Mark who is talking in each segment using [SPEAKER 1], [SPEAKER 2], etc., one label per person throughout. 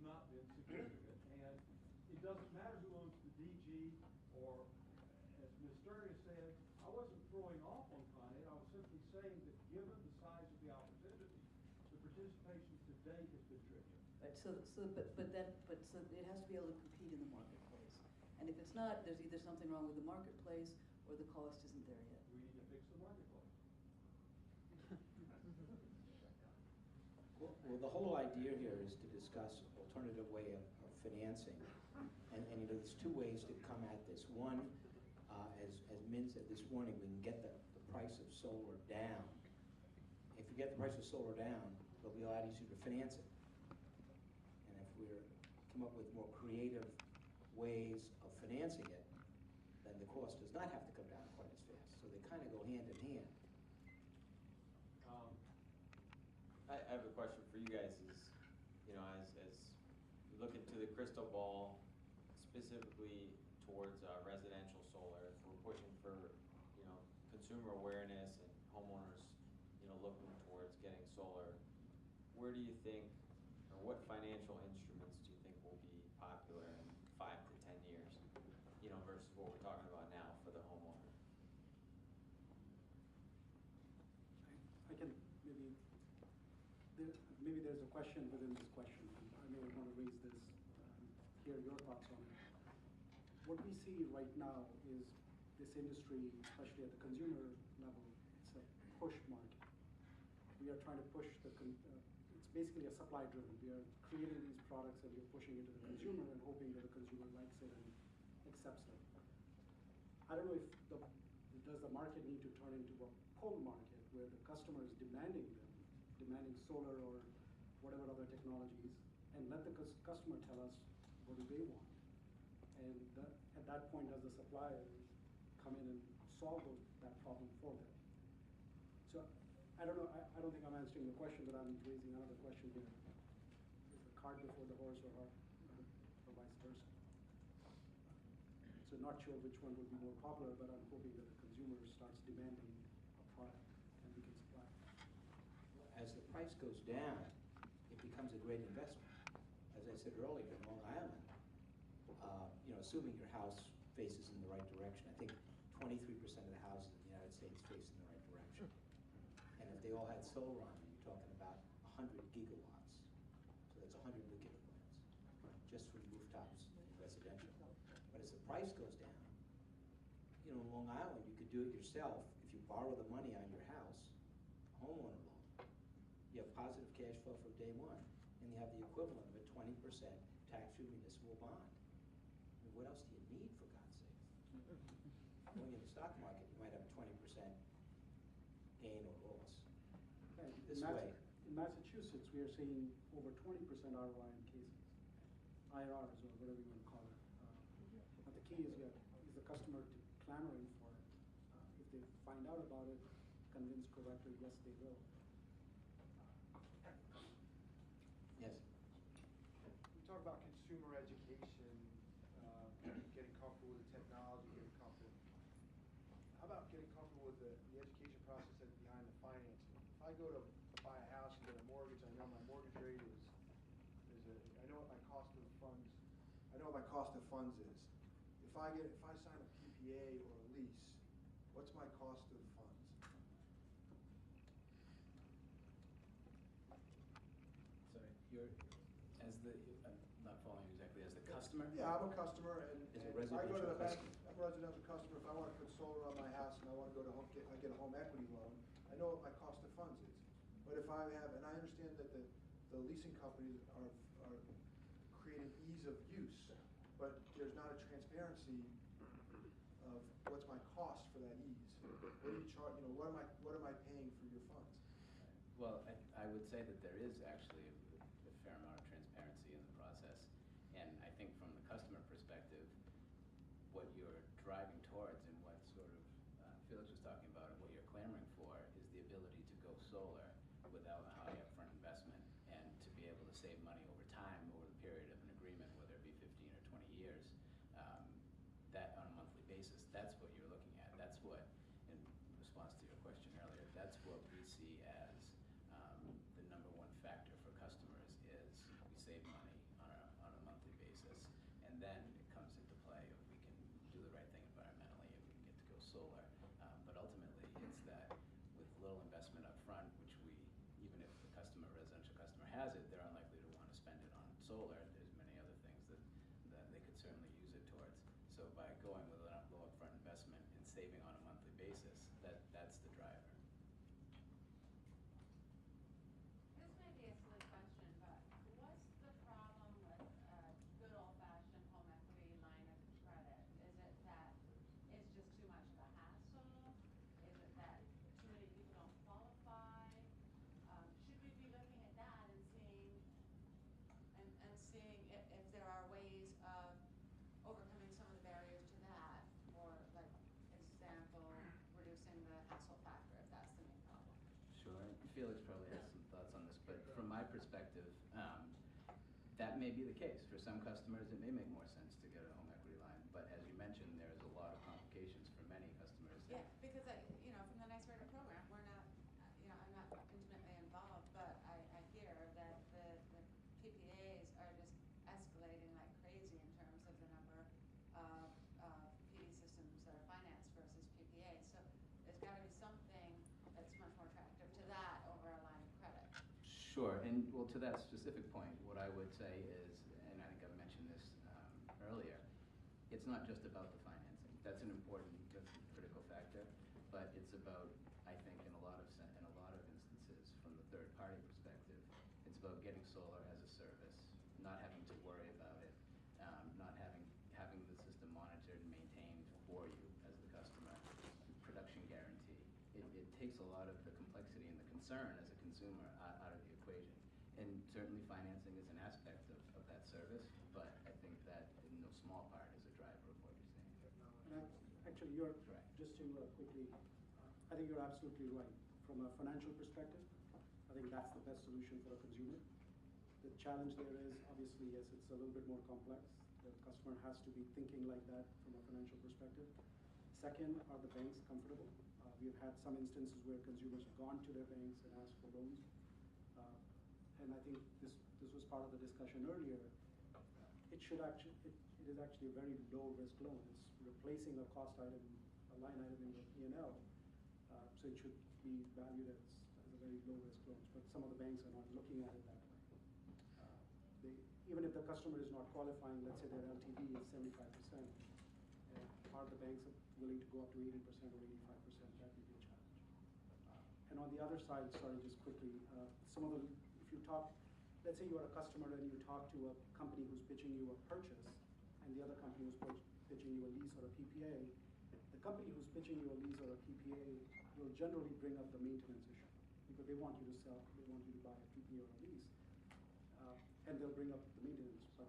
[SPEAKER 1] not been significant. And it doesn't matter who owns the DG, or as Ms. Sturgis said, I wasn't throwing off on Con Ed. I was simply saying that given the size of the opportunity, the participation to date has been trivial.
[SPEAKER 2] Right, so it has to be able to compete in the marketplace. And if it's not, there's either something wrong with the marketplace or the cost isn't there yet.
[SPEAKER 1] We need to fix the marketplace.
[SPEAKER 3] Well, the whole idea here is to discuss alternative way of financing. And you know, there's two ways to come at this. One, as Min said this morning, we can get the price of solar down. If you get the price of solar down, it'll be a lot easier to finance it. And if we come up with more creative ways of financing it, then the cost does not have to come down quite as fast. So they kind of go hand in hand.
[SPEAKER 4] I have a question for you guys. Is, you know, as you look into the crystal ball, specifically towards residential solar, if we're pushing for, you know, consumer awareness and homeowners, you know, looking towards getting solar, where do you think, or what financial instruments do you think will be popular in 5 to 10 years, you know, versus what we're talking about now for the homeowner?
[SPEAKER 5] I can maybe there's a question within this question. I may want to raise this, hear your thoughts on it. What we see right now is this industry, especially at the consumer level, it's a push market. We are trying to push it's basically a supply driven. We are creating these products and we're pushing it to the consumer and hoping that the consumer likes it and accepts it. I don't know if does the market need to turn into a pull market where the customer is demanding solar or whatever other technologies, and let the customer tell us what do they want. And at that point, does the supplier come in and solve that problem for them? So I don't know, I don't think I'm answering the question, but I'm raising another question here. Is the cart before the horse or vice versa? So not sure which one would be more popular, but I'm hoping that the consumer starts demanding a product and we can supply it.
[SPEAKER 3] As the price goes down, it becomes a great investment. As I said earlier, in Long Island, you know, assuming your house faces in the right direction, I think 23% of the houses in the United States face in the right direction. And if they all had solar on them, you're talking about 100 gigawatts. So that's 100 new gigawatts, just from rooftops in residential. But as the price goes down, you know, in Long Island, you could do it yourself. If you borrow the money on your house, a homeowner loan, you have positive cash flow from day one, and you have the equivalent of a 20% tax-free municipal bond. I mean, what else do you need, for God's sake? When you're in the stock market, you might have a 20% gain or loss.
[SPEAKER 5] Okay.
[SPEAKER 3] This way.
[SPEAKER 5] In Massachusetts, we are seeing over 20% ROI in cases, IRRs, or whatever you want to call it. But the key is the customer clamoring for it. If they find out about it, convinced correctly, yes, they will.
[SPEAKER 3] Yes.
[SPEAKER 6] We talk about consumer education, getting comfortable with the technology, getting comfortable. How about getting comfortable with the education process that's behind the financing? If I go to buy a house and get a mortgage, I know my mortgage rate I know what my cost of funds is. If I sign a PPA or a lease, what's my cost of funds?
[SPEAKER 7] Sorry, I'm not following exactly, as the customer?
[SPEAKER 6] Yeah, I'm a customer, and
[SPEAKER 3] As a
[SPEAKER 6] I go to the bank.
[SPEAKER 3] customer.
[SPEAKER 6] I'm a residential customer. If I want to put solar on my house and I want to go to get a home equity loan, I know what my cost of funds is. But if I have, and I understand that the leasing companies are creating ease of use, but there's not a transparency of what's my cost for that ease. What do you charge? You know, what am I paying for your funds?
[SPEAKER 7] Well, I would say that there is actually a fair amount of transparency in the process. And I think from the customer perspective, what you're driving towards and what sort of Felix was talking about and what you're clamoring for is the ability to go solar without a high upfront investment and to be able to save money over time, over the period of an agreement, whether it be 15 or 20 years, that on a monthly basis. That's what you're looking at. That's what, in response to your question earlier, that's what we see as the #1 factor for customers is we save money on our solar. But ultimately, it's that with little investment up front, which we, even if the residential customer has it, they're unlikely to want to spend it on solar. There's many other things that they could certainly use it towards. So by going with a low upfront investment and saving on a monthly basis, that's the driver.
[SPEAKER 8] This may be a silly question, but what's the problem with a good old-fashioned home equity line of credit? Is it that it's just too much of a hassle? Is it that too many people don't qualify? Should we be looking at that and seeing if there are ways of overcoming some of the barriers to that, or like example, reducing the hassle factor if that's the main problem?
[SPEAKER 7] Sure. Felix probably has some thoughts on this, but from my perspective, that may be the case. For some customers, it may make more sense to get a home equity line, but as you mentioned, there's a lot of complications for many customers.
[SPEAKER 8] Yeah, because from the Nice Rate program, we're not, I'm not intimately involved, but I hear that the PPAs are just escalating like crazy in terms of the number of PV systems that are financed versus PPA. So there's got to be something that's much more attractive to that over a line of credit.
[SPEAKER 7] Sure, and well, to that specific point, what I would say is, and I think I've mentioned this earlier, it's not just about the financing. That's a critical factor, but it's about, I think, in a lot of instances, from the third party perspective, it's about getting solar as a service, not having to worry about it, not having the system monitored and maintained for you as the customer, production guarantee. It takes a lot of the complexity and the concern as a consumer out of the equation. And certainly financing is an aspect of that service, but I think that in no small part is a driver of what you're saying.
[SPEAKER 5] And actually,
[SPEAKER 7] Correct.
[SPEAKER 5] just to quickly, I think you're absolutely right. From a financial perspective, I think that's the best solution for a consumer. The challenge there is, obviously, yes, it's a little bit more complex. The customer has to be thinking like that from a financial perspective. Second, are the banks comfortable? We've had some instances where consumers have gone to their banks and asked for loans. And I think this was part of the discussion earlier. It is actually a very low risk loan. It's replacing a cost item, a line item in your P&L. So it should be valued as a very low risk loan. But some of the banks are not looking at it that way. Even if the customer is not qualifying, let's say their LTV is 75%, are the banks willing to go up to 80% or 85%? That would be a challenge. And on the other side, sorry, just quickly, if you talk, let's say you are a customer and you talk to a company who's pitching you a purchase, and the other company who's pitching you a lease or a PPA, the company who's pitching you a lease or a PPA will generally bring up the maintenance issue, because they want you to sell, they want you to buy a PPA or a lease, and they'll bring up the maintenance. But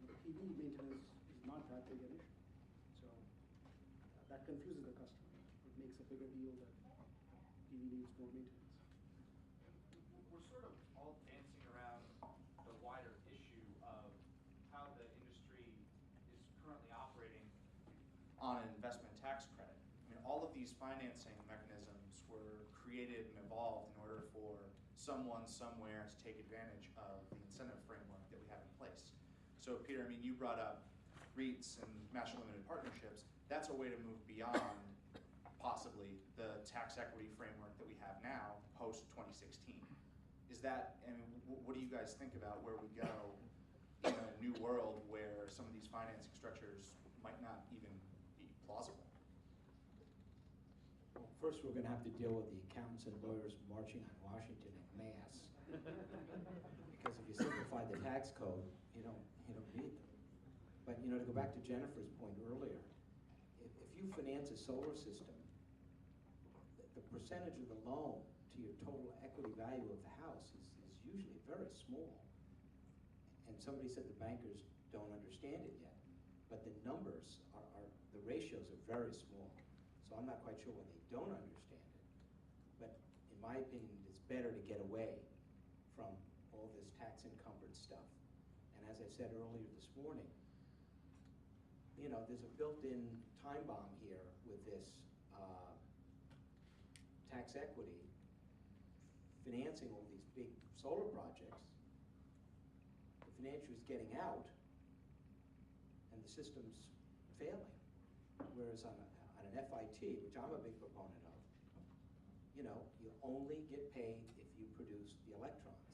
[SPEAKER 5] the PV maintenance is not that big an issue. So that confuses the customer. It makes a bigger deal that PV needs more maintenance.
[SPEAKER 9] We're sort of all dancing around the wider issue of how the industry is currently operating on an investment tax credit. I mean, all of these financing mechanisms were created and evolved in order for someone somewhere to take advantage of the incentive framework that we have in place. So Peter, I mean, you brought up REITs and master limited partnerships. That's a way to move beyond possibly the tax equity framework that we have now post 2016. Is that, I mean, what do you guys think about where we go in a new world where some of these financing structures might not even be plausible?
[SPEAKER 3] Well, first we're going to have to deal with the accountants and lawyers marching on Washington en masse. Because if you simplify the tax code, you don't need them. But to go back to Jennifer's point earlier, if you finance a solar system, the percentage of the loan to your total equity value of the house is usually very small. And somebody said the bankers don't understand it yet, but the numbers the ratios are very small. So I'm not quite sure why they don't understand it. But in my opinion, it's better to get away from all this tax encumbered stuff. And as I said earlier this morning, there's a built-in time bomb here with this tax equity financing all these big solar projects. The financier is getting out and the system's failing. Whereas on an an FIT, which I'm a big proponent of, you know, you only get paid if you produce the electrons.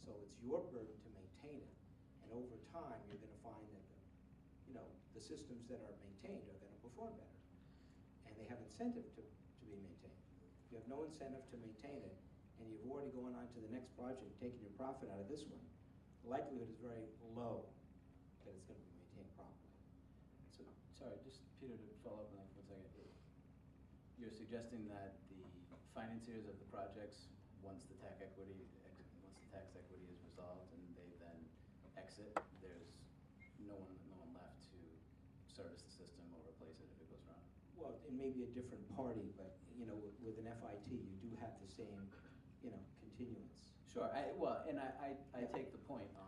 [SPEAKER 3] So it's your burden to maintain it. And over time, you're gonna find that the systems that are maintained are gonna perform better. And they have incentive to be maintained. If you have no incentive to maintain it, and you've already gone on to the next project, taking your profit out of this one, the likelihood is very low that it's gonna be maintained properly.
[SPEAKER 7] So, sorry, just Peter, to follow up on that for a second. You're suggesting that the financiers of the projects, once the tax equity is resolved and they then exit, there's no one left to service the system or replace it if it goes wrong?
[SPEAKER 3] Well, it may be a different party, but, with an FIT, you do have the same, continuance.
[SPEAKER 7] Sure, I take the point on